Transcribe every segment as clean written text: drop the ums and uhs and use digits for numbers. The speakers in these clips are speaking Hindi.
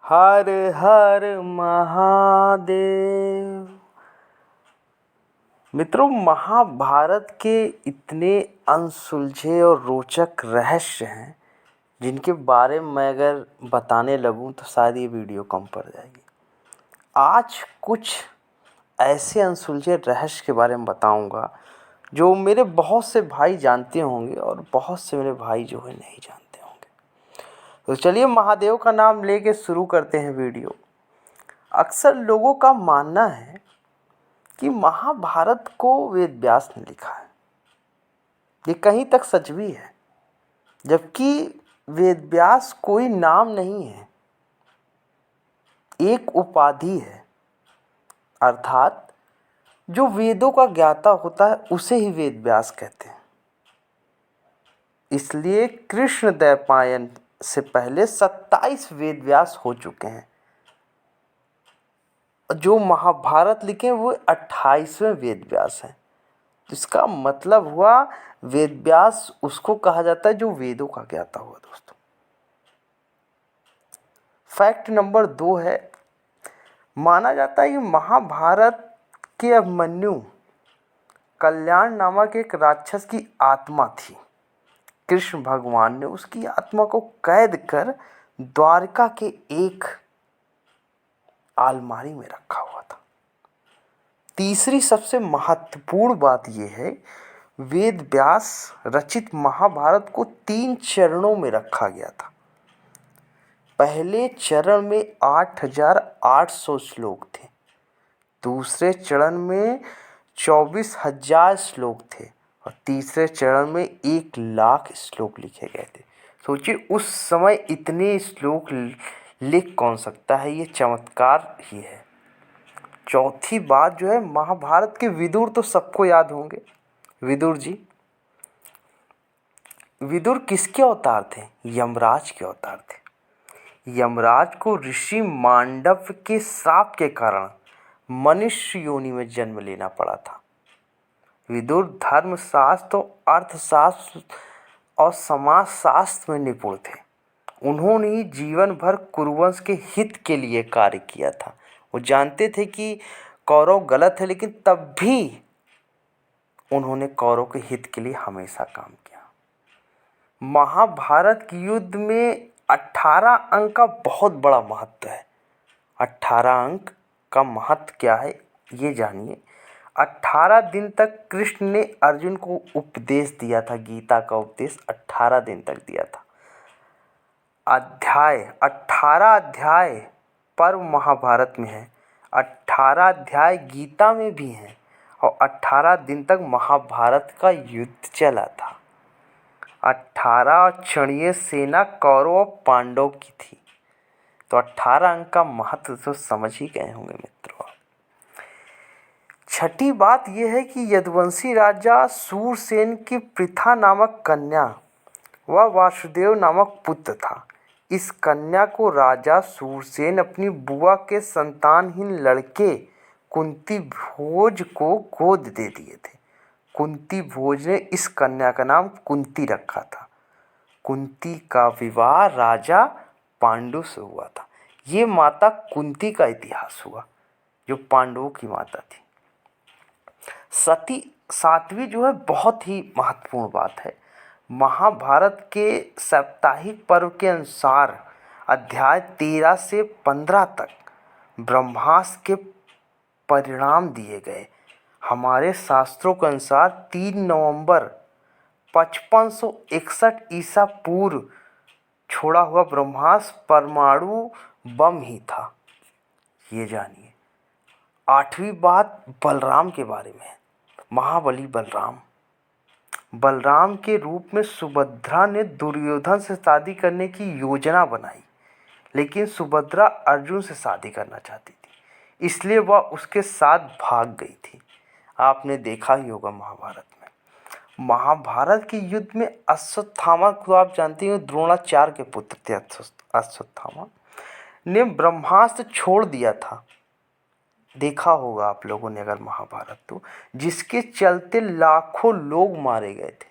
हर हर महादेव। मित्रों, महाभारत के इतने अनसुलझे और रोचक रहस्य हैं जिनके बारे में मैं अगर बताने लगूं तो शायद ये वीडियो कम पड़ जाएगी। आज कुछ ऐसे अनसुलझे रहस्य के बारे में बताऊंगा जो मेरे बहुत से भाई जानते होंगे और बहुत से मेरे भाई जो है नहीं जानते होंगे। तो चलिए महादेव का नाम लेके शुरू करते हैं वीडियो। अक्सर लोगों का मानना है कि महाभारत को वेद व्यास ने लिखा है। ये कहीं तक सच भी है, जबकि वेद व्यास कोई नाम नहीं है, एक उपाधि है। अर्थात जो वेदों का ज्ञाता होता है उसे ही वेद व्यास कहते हैं। इसलिए कृष्ण द्वैपायन से पहले 27 वेद व्यास हो चुके हैं। जो महाभारत लिखे वो 28वें वेद व्यास हैं। इसका मतलब हुआ वेद व्यास उसको कहा जाता है जो वेदों का ज्ञाता हुआ। दोस्तों, फैक्ट नंबर 2 है, माना जाता है कि महाभारत के अभिमन्यु कल्याण नामक एक राक्षस की आत्मा थी। कृष्ण भगवान ने उसकी आत्मा को कैद कर द्वारका के एक अलमारी में रखा हुआ था। तीसरी सबसे महत्वपूर्ण बात यह है, वेद व्यास रचित महाभारत को 3 चरणों में रखा गया था। पहले चरण में 8,800 श्लोक थे, दूसरे चरण में 24,000 श्लोक थे और तीसरे चरण में 1,00,000 श्लोक लिखे गए थे। सोचिए, उस समय इतने श्लोक लिख कौन सकता है, ये चमत्कार ही है। चौथी बात जो है, महाभारत के विदुर तो सबको याद होंगे। विदुर जी, विदुर किसके अवतार थे? यमराज के अवतार थे। यमराज को ऋषि मांडव के श्राप के कारण मनुष्य योनि में जन्म लेना पड़ा था। विदुर धर्मशास्त्र, अर्थशास्त्र और समाजशास्त्र में निपुण थे। उन्होंने ही जीवन भर कुरुवंश के हित के लिए कार्य किया था। वो जानते थे कि कौरव गलत है, लेकिन तब भी उन्होंने कौरव के हित के लिए हमेशा काम किया। महाभारत के युद्ध में 18 अंक का बहुत बड़ा महत्व है। 18 अंक का महत्व क्या है ये जानिए। 18 दिन तक कृष्ण ने अर्जुन को उपदेश दिया था। गीता का उपदेश 18 दिन तक दिया था। 18 अध्याय पर्व महाभारत में है, 18 अध्याय गीता में भी हैं और 18 दिन तक महाभारत का युद्ध चला था। 18 क्षणीय सेना कौरव और पांडव की थी। तो 18 अंक का महत्व तो समझ ही गए होंगे मित्रों। छठी बात यह है कि यदुवंशी राजा सूरसेन की पृथा नामक कन्या व वासुदेव नामक पुत्र था। इस कन्या को राजा सूरसेन अपनी बुआ के संतानहीन लड़के कुंती भोज को गोद दे दिए थे। कुंती भोज ने इस कन्या का नाम कुंती रखा था। कुंती का विवाह राजा पांडु से हुआ था। ये माता कुंती का इतिहास हुआ, जो पांडवों की माता थी। सातवीं जो है बहुत ही महत्वपूर्ण बात है। महाभारत के साप्ताहिक पर्व के अनुसार अध्याय 13 से 15 तक ब्रह्मास्त्र के परिणाम दिए गए। हमारे शास्त्रों के अनुसार 3 नवंबर 5561 ईसा पूर्व छोड़ा हुआ ब्रह्मास्त्र परमाणु बम ही था, ये जानिए। 8वीं बात बलराम के बारे में है। महाबली बलराम के रूप में सुभद्रा ने दुर्योधन से शादी करने की योजना बनाई, लेकिन सुभद्रा अर्जुन से शादी करना चाहती थी, इसलिए वह उसके साथ भाग गई थी। आपने देखा ही होगा महाभारत में। महाभारत के युद्ध में अश्वत्थामा को आप जानते हैं, द्रोणाचार्य के पुत्र थे। अश्वत्थामा ने ब्रह्मास्त्र छोड़ दिया था, देखा होगा आप लोगों ने अगर महाभारत, तो जिसके चलते लाखों लोग मारे गए थे।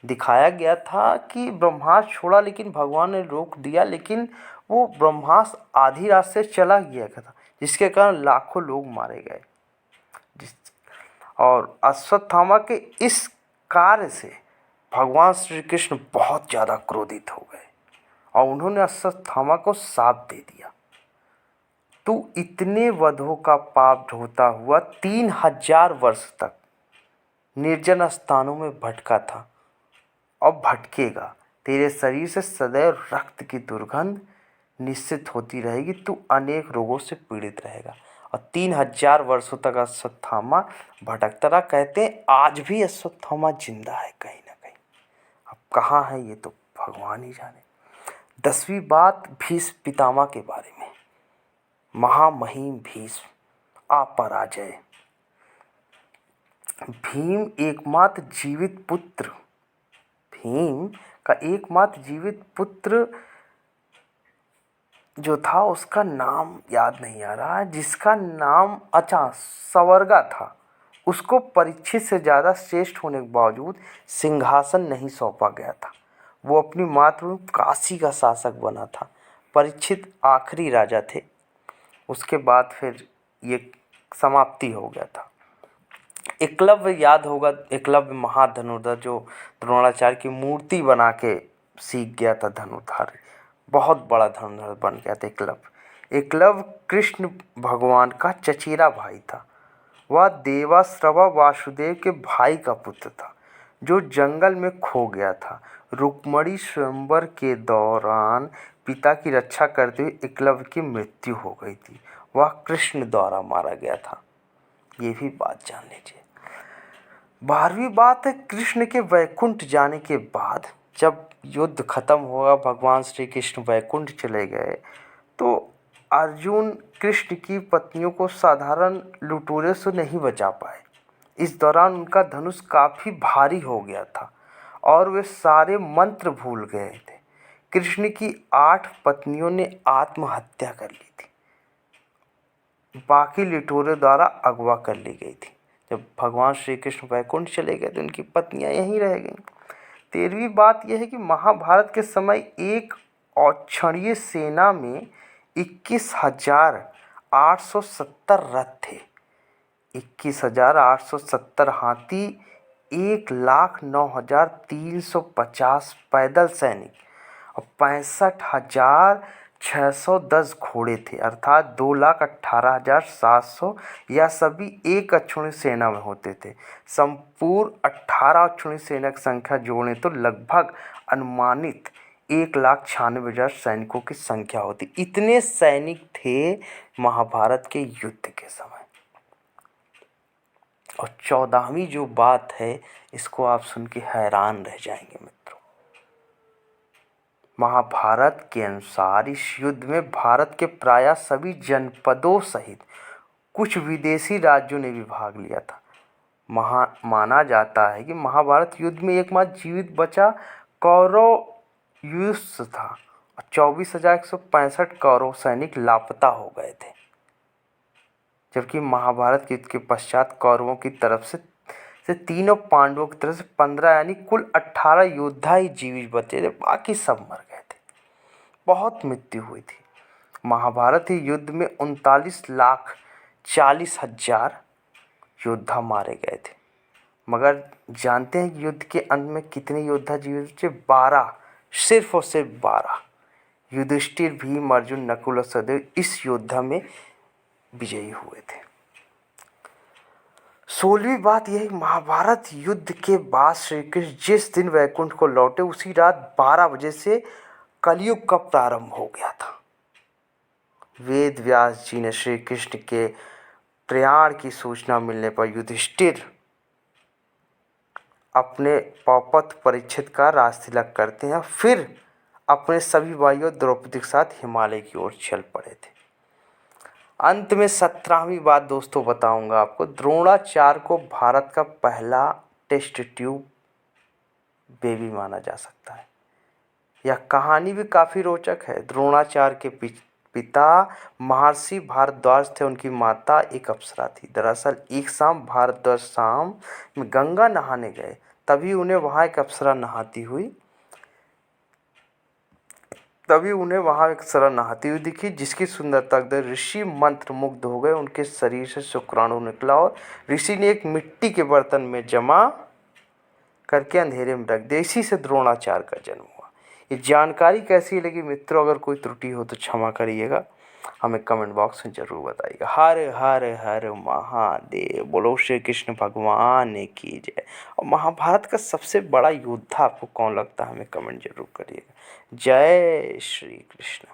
दिखाया गया था कि ब्रह्मास्त्र छोड़ा लेकिन भगवान ने रोक दिया, लेकिन वो ब्रह्मास्त्र आधी रात से चला गया था, जिसके कारण लाखों लोग मारे गए। जिस और अश्वत्थामा के इस कार्य से भगवान श्री कृष्ण बहुत ज़्यादा क्रोधित हो गए और उन्होंने अश्वत्थामा को शाप दे दिया, तू इतने वधों का पाप ढोता हुआ 3000 वर्ष तक निर्जन स्थानों में भटका था और भटकेगा। तेरे शरीर से सदैव रक्त की दुर्गंध निश्चित होती रहेगी, तू अनेक रोगों से पीड़ित रहेगा। और 3000 वर्षों तक अश्वत्थामा भटकता रहा। कहते हैं आज भी अश्वत्थामा जिंदा है कहीं ना कहीं। अब कहाँ है ये तो भगवान ही जाने। 10वीं बात भीष्म पितामह के बारे में। महामहिम भीष्म अपराजय। भीम का एकमात्र जीवित पुत्र जो था, उसका नाम याद नहीं आ रहा, जिसका नाम सवर्गा था। उसको परीक्षित से ज़्यादा श्रेष्ठ होने के बावजूद सिंहासन नहीं सौंपा गया था। वो अपनी मातृभूमि काशी का शासक बना था। परीक्षित आखिरी राजा थे। उसके बाद फिर ये समाप्ति हो गया था। एकलव्य याद होगा, एकलव्य महाधनुर्धर जो द्रोणाचार्य की मूर्ति बना के सीख गया था धनुर्धार। बहुत बड़ा धनुर्धर बन गया था एकलव्य। एकलव्य कृष्ण भगवान का चचेरा भाई था। वह देवाश्रवा वासुदेव के भाई का पुत्र था जो जंगल में खो गया था। रुक्मणी स्वयंवर के दौरान पिता की रक्षा करते हुए एकलव्य की मृत्यु हो गई थी। वह कृष्ण द्वारा मारा गया था। ये भी बात जान लीजिए। 12वीं बात है, कृष्ण के वैकुंठ जाने के बाद जब युद्ध खत्म हुआ, भगवान श्री कृष्ण वैकुंठ चले गए, तो अर्जुन कृष्ण की पत्नियों को साधारण लुटेरों से नहीं बचा पाए। इस दौरान उनका धनुष काफ़ी भारी हो गया था और वे सारे मंत्र भूल गए थे। कृष्ण की 8 पत्नियों ने आत्महत्या कर ली थी, बाकी लुटेरों द्वारा अगवा कर ली गई थी। जब भगवान श्री कृष्ण वैकुंठ चले गए तो उनकी पत्नियां यहीं रह गईं। 13वीं बात यह है कि महाभारत के समय एक औक्षणीय सेना में 21,870 रथ थे, 21,870 हाथी, 1,09,350 पैदल सैनिक और 65,610 घोड़े थे, अर्थात 2,18,700। यह सभी एक अक्षौहिणी सेना में होते थे। संपूर्ण 18 अक्षौहिणी सेना की संख्या जोड़ें तो लगभग अनुमानित 1,96,000 सैनिकों की संख्या होती। इतने सैनिक थे महाभारत के युद्ध के समय। और 14वीं जो बात है, इसको आप सुन के हैरान रह जाएंगे मित्रों। महाभारत के अनुसार इस युद्ध में भारत के प्रायः सभी जनपदों सहित कुछ विदेशी राज्यों ने भी भाग लिया था। माना जाता है कि महाभारत युद्ध में एकमात्र जीवित बचा कौरव युद्ध था। 24,165 कौरव सैनिक लापता हो गए थे, जबकि महाभारत युद्ध के पश्चात कौरवों की तरफ से 3 और पांडवों की तरफ से 15, यानी कुल 18 योद्धा ही जीवित बचे थे, बाकी सब मर गए थे। बहुत मृत्यु हुई थी। महाभारत युद्ध में 39,40,000 योद्धा मारे गए थे। मगर जानते हैं कि युद्ध के अंत में कितने योद्धा जीवित बचे? 12, सिर्फ और सिर्फ 12। युधिष्ठिर, भीम, अर्जुन, नकुल और सहदेव इस योद्धा में विजयी हुए थे। 16वीं बात यह, महाभारत युद्ध के बाद श्री कृष्ण जिस दिन वैकुंठ को लौटे, उसी रात 12 बजे से कलयुग का प्रारंभ हो गया था। वेद व्यास जी ने श्री कृष्ण के प्रयाण की सूचना मिलने पर युधिष्ठिर अपने पौपथ परीक्षित का राजतिलक करते हैं, फिर अपने सभी भाइयों द्रौपदी के साथ हिमालय की ओर चल पड़े थे। अंत में 17वीं बात दोस्तों बताऊंगा आपको। द्रोणाचार्य को भारत का पहला टेस्ट ट्यूब बेबी माना जा सकता है। यह कहानी भी काफ़ी रोचक है। द्रोणाचार्य के पिता महर्षि भारद्वाज थे, उनकी माता एक अप्सरा थी। दरअसल एक शाम भारद्वाज शाम में गंगा नहाने गए, तभी उन्हें वहाँ एक अप्सरा नहाती हुई तभी उन्हें वहाँ एक सरला नहाती हुई दिखी, जिसकी सुंदरता देख ऋषि मंत्र मुग्ध हो गए। उनके शरीर से शुक्राणु निकला और ऋषि ने एक मिट्टी के बर्तन में जमा करके अंधेरे में रख दिया। इसी से द्रोणाचार्य का जन्म हुआ। ये जानकारी कैसी लगी मित्रों? अगर कोई त्रुटि हो तो क्षमा करिएगा, हमें कमेंट बॉक्स में जरूर बताइएगा। हर हर हर महादेव। बोलो श्री कृष्ण भगवान की जय। और महाभारत का सबसे बड़ा योद्धा आपको कौन लगता है? हमें कमेंट जरूर करिएगा। जय श्री कृष्ण।